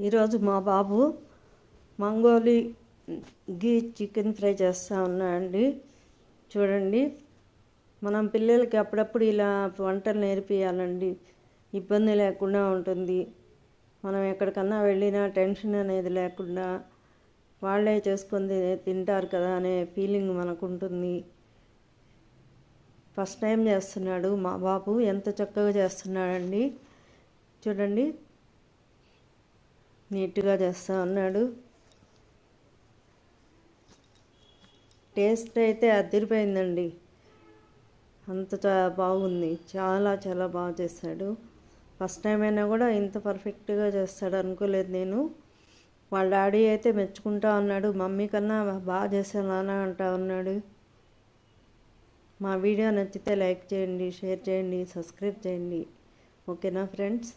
ఈరోజు మా బాబు మంగోలి గీ chicken fry చేస్తూ ఉన్నాడండి. చూడండి, మనం పిల్లలకి అప్పుడప్పుడు ఇలా వంటలు నేర్పియాలండి. ఇబ్బంది లేకుండా ఉంటుంది. మనం ఎక్కడికన్నా వెళ్ళినా టెన్షన్ అనేది లేకుండా వాళ్ళే చేసుకొని తింటారు కదా అనే ఫీలింగ్ మనకు ఉంటుంది. ఫస్ట్ టైం చేస్తున్నాడు మా బాబు. ఎంత చక్కగా చేస్తున్నాడండి. చూడండి, నీట్గా చేస్తూ ఉన్నాడు. టేస్ట్ అయితే అదిరిపోయిందండి. అంత బాగుంది. చాలా చాలా బాగా చేశాడు. ఫస్ట్ టైం అయినా కూడా ఇంత పర్ఫెక్ట్గా చేస్తాడు అనుకోలేదు నేను. వాళ్ళ డాడీ అయితే మెచ్చుకుంటా ఉన్నాడు. మమ్మీ కన్నా బాగా చేశాను నాన్న అంటా ఉన్నాడు. మా వీడియో నచ్చితే లైక్ చేయండి, షేర్ చేయండి, సబ్స్క్రైబ్ చేయండి. ఓకేనా ఫ్రెండ్స్?